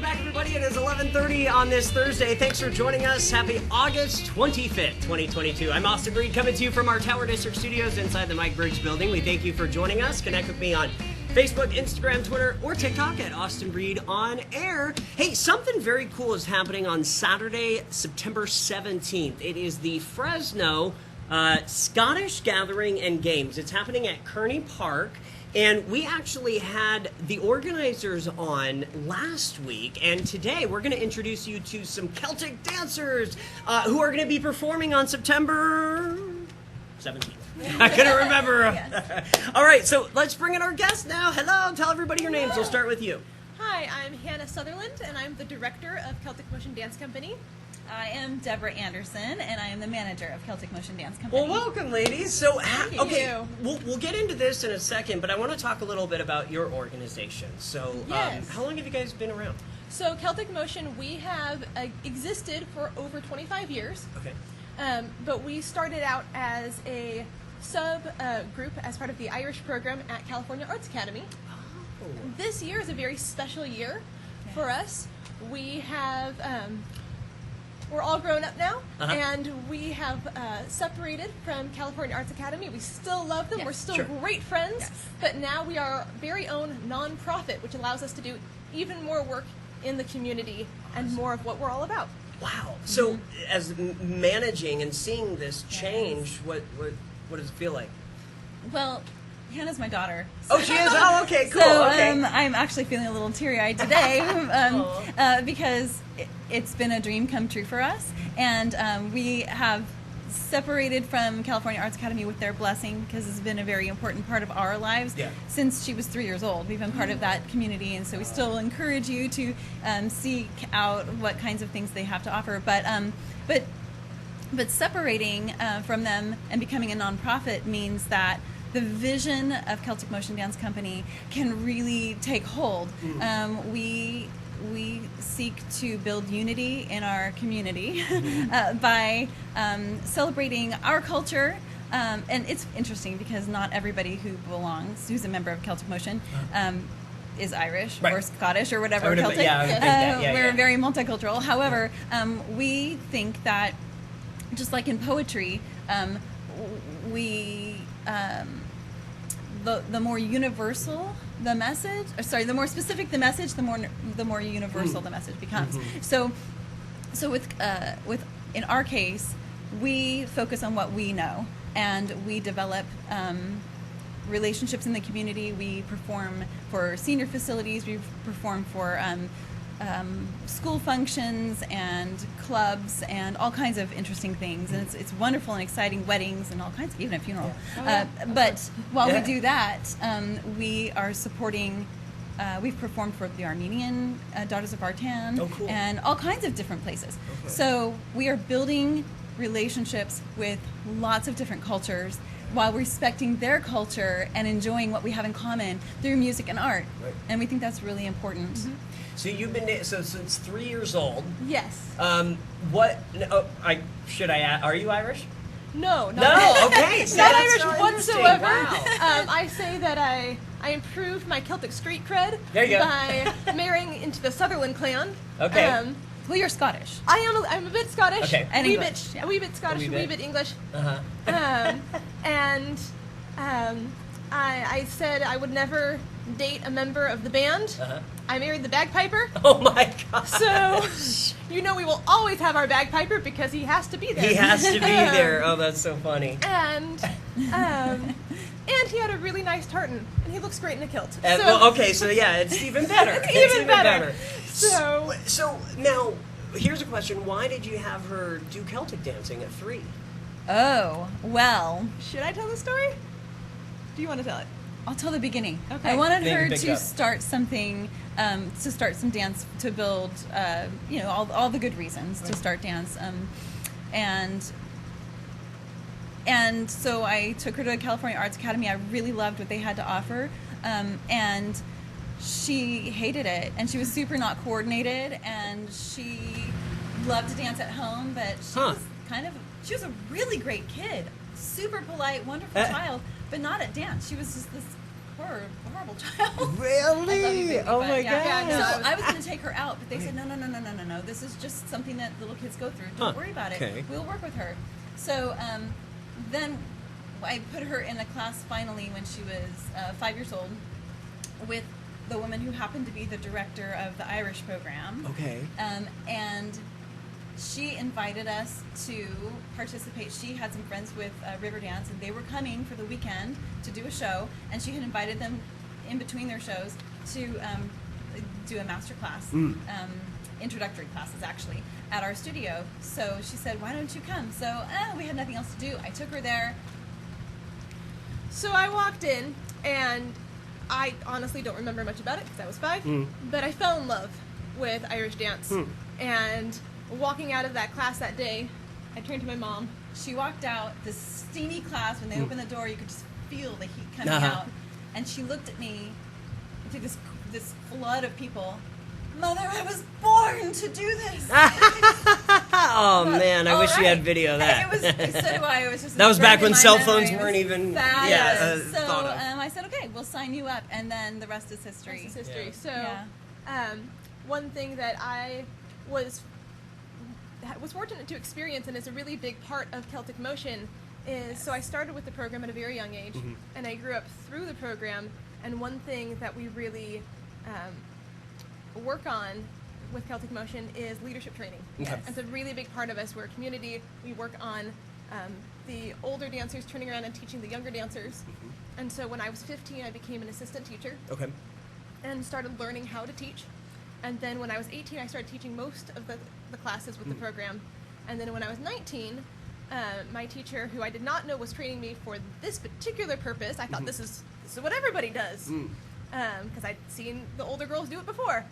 back, everybody. It is 11:30 on this Thursday. Thanks for joining us. Happy August 25th, 2022. I'm Austin Breed, coming to you from our Tower District studios inside the Mike Briggs building. We thank you for joining us. Connect with me on Facebook, Instagram, Twitter, or TikTok at Austin Breed on air. Hey, something very cool is happening on Saturday, September 17th. It is the Fresno Scottish Gathering and Games. It's happening at Kearney Park. And we actually had the organizers on last week, and today we're going to introduce you to some Celtic dancers who are going to be performing on September 17th. I couldn't remember. Yes. All right, so let's bring in our guest now. Hello, tell everybody your names. We'll start with you. Hi, I'm Hannah Sutherland, and I'm the director of Celtic Motion Dance Company. I am Deborah Anderson, and I am the manager of Celtic Motion Dance Company. Well, welcome, ladies. So, Thank you. we'll get into this in a second, but I want to talk a little bit about your organization. So, Yes. how long have you guys been around? So Celtic Motion, we have existed for over 25 years, Okay. but we started out as a sub-group as part of the Irish program at California Arts Academy. Oh. This year is a very special year for us. We have... we're all grown up now, and we have separated from California Arts Academy. We still love them. Yes. We're still Sure. great friends, Yes. but now we are our very own nonprofit, which allows us to do even more work in the community and more of what we're all about. Wow. So, as managing and seeing this change, what does it feel like? Well, Hannah's my daughter. Oh, she is? Oh, okay, cool. So okay. I'm actually feeling a little teary-eyed today because it's been a dream come true for us. And we have separated from California Arts Academy with their blessing because it's been a very important part of our lives since she was 3 years old. We've been part of that community, and so we still encourage you to seek out what kinds of things they have to offer. But separating from them and becoming a nonprofit means that the vision of Celtic Motion Dance Company can really take hold. We seek to build unity in our community by celebrating our culture. And it's interesting because not everybody who's a member of Celtic Motion, is Irish or Scottish or whatever Celtic. We're very multicultural. However, we think that just like in poetry, the more universal the message, the more specific the message, the more universal the message becomes. So with in our case, we focus on what we know, and we develop relationships in the community. We perform for senior facilities. We perform for school functions and clubs and all kinds of interesting things, and it's wonderful and exciting, weddings and all kinds, even a funeral. But while we do that, we are supporting. We've performed for the Armenian Daughters of Vartan and all kinds of different places. Okay. So we are building relationships with lots of different cultures while respecting their culture and enjoying what we have in common through music and art. Right. And we think that's really important. So you've been since 3 years old. Yes. What? Should I ask? Are you Irish? No. Okay. So not that's Irish so whatsoever. Wow. I say that I improved my Celtic street cred by marrying into the Sutherland clan. Okay. Well, you're Scottish. I'm a bit Scottish. Okay. And a wee bit Scottish, a wee bit English. And I said I would never date a member of the band. I married the bagpiper. Oh my God. So, we will always have our bagpiper because he has to be there. He has to be there. Oh, that's so funny. And he had a really nice tartan, and he looks great in a kilt. So it's even better. It's even better. So now, here's a question. Why did you have her do Celtic dancing at 3? Oh, well. Should I tell the story? Do you want to tell it? I'll tell the beginning. Okay. I wanted her to start something, to start some dance, to build, all the good reasons to start dance. And so I took her to California Arts Academy. I really loved what they had to offer. And she hated it. And she was super not coordinated. And she loved to dance at home, but she was a really great kid. Super polite, wonderful child. But not at dance. She was just this horrible child. Really? Baby, oh my God. Yeah, no, I was going to take her out, but they said, no. This is just something that little kids go through. Don't worry about it. We'll work with her. So then I put her in a class finally when she was 5 years old with the woman who happened to be the director of the Irish program. Okay. And she invited us to participate. She had some friends with Riverdance, and they were coming for the weekend to do a show, and she had invited them in between their shows to do a master class, introductory classes actually, at our studio. So she said, why don't you come? So we had nothing else to do. I took her there. So I walked in, and I honestly don't remember much about it because I was 5, but I fell in love with Irish dance. And walking out of that class that day, I turned to my mom. She walked out, this steamy class, when they opened the door, you could just feel the heat coming out. And she looked at me through this flood of people. Mother, I was born to do this. Oh man, I wish we had video of that. So do I. It was just that was back when cell phones memory. weren't even So thought of. I said, okay, we'll sign you up, and then the rest is history. So one thing that I was fortunate to experience, and is a really big part of Celtic Motion, is so I started with the program at a very young age, and I grew up through the program. And one thing that we really work on with Celtic Motion is leadership training. It's a really big part of us. We're a community. We work on the older dancers turning around and teaching the younger dancers. And so when I was 15, I became an assistant teacher. And started learning how to teach. And then when I was 18, I started teaching most of the classes with the program. And then when I was 19, my teacher, who I did not know was training me for this particular purpose, I thought this is what everybody does, because I'd seen the older girls do it before.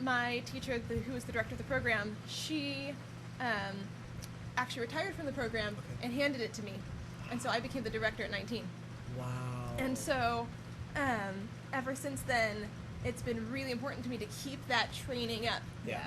My teacher, who was the director of the program, she actually retired from the program and handed it to me. And so I became the director at 19. Wow. And so ever since then, it's been really important to me to keep that training up.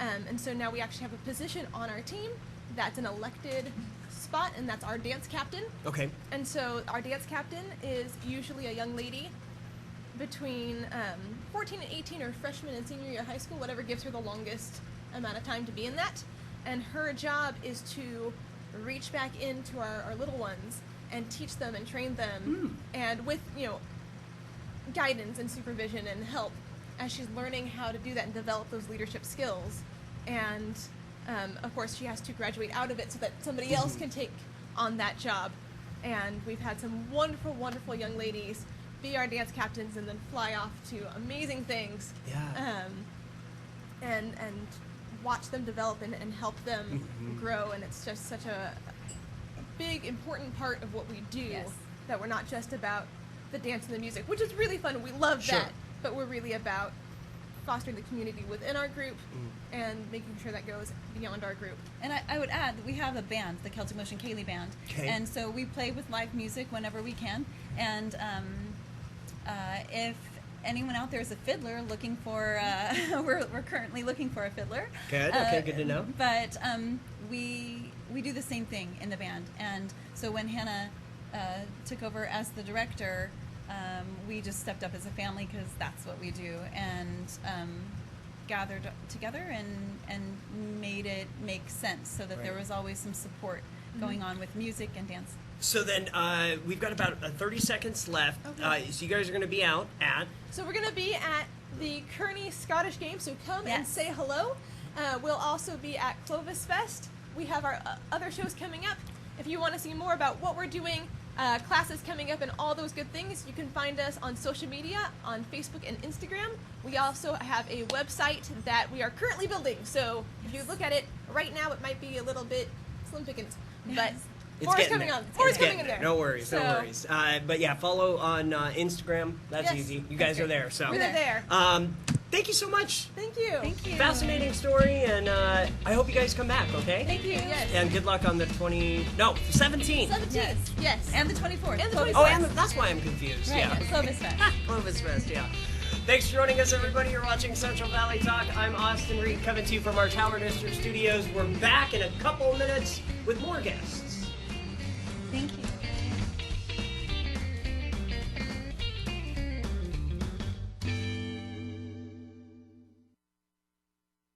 And so now we actually have a position on our team that's an elected spot, and that's our dance captain. And so our dance captain is usually a young lady between 14 and 18, or freshman and senior year of high school, whatever gives her the longest amount of time to be in that. And her job is to reach back into our little ones and teach them and train them, and with guidance and supervision and help as she's learning how to do that and develop those leadership skills. And of course, she has to graduate out of it so that somebody else can take on that job. And we've had some wonderful, wonderful young ladies be our dance captains and then fly off to amazing things. And watch them develop and help them grow. And it's just such a big, important part of what we do, that we're not just about the dance and the music, which is really fun. We love that, but we're really about fostering the community within our group and making sure that goes beyond our group. And I would add that we have a band, the Celtic Motion Cayley band, and so we play with live music whenever we can. And if anyone out there is a fiddler looking for, we're currently looking for a fiddler. Good. Good to know. But we do the same thing in the band, and so when Hannah took over as the director, we just stepped up as a family, because that's what we do, and gathered together and made it make sense, so that there was always some support going on with music and dance. So then we've got about 30 seconds left. So you guys are going to be out at? So we're going to be at the Kearney Scottish Games, so come and say hello. We'll also be at Clovis Fest. We have our other shows coming up. If you want to see more about what we're doing, classes coming up and all those good things, you can find us on social media, on Facebook and Instagram. We also have a website that we are currently building. So if you look at it right now, it might be a little bit slim pickings, but more is coming on. More is coming in there. No worries, no worries. But yeah, follow on Instagram. That's easy. You guys are there. So we're there. Thank you so much. Thank you. Thank you. Fascinating story, and I hope you guys come back, okay? Thank you. Yes. And good luck on the 17th. 17th. Yes. And the 24th. And the 24th. Oh, and that's why I'm confused. Right. Yeah. Clovis Fest. Clovis Fest, yeah. Thanks for joining us, everybody. You're watching Central Valley Talk. I'm Austin Reed, coming to you from our Tower District studios. We're back in a couple minutes with more guests. Thank you.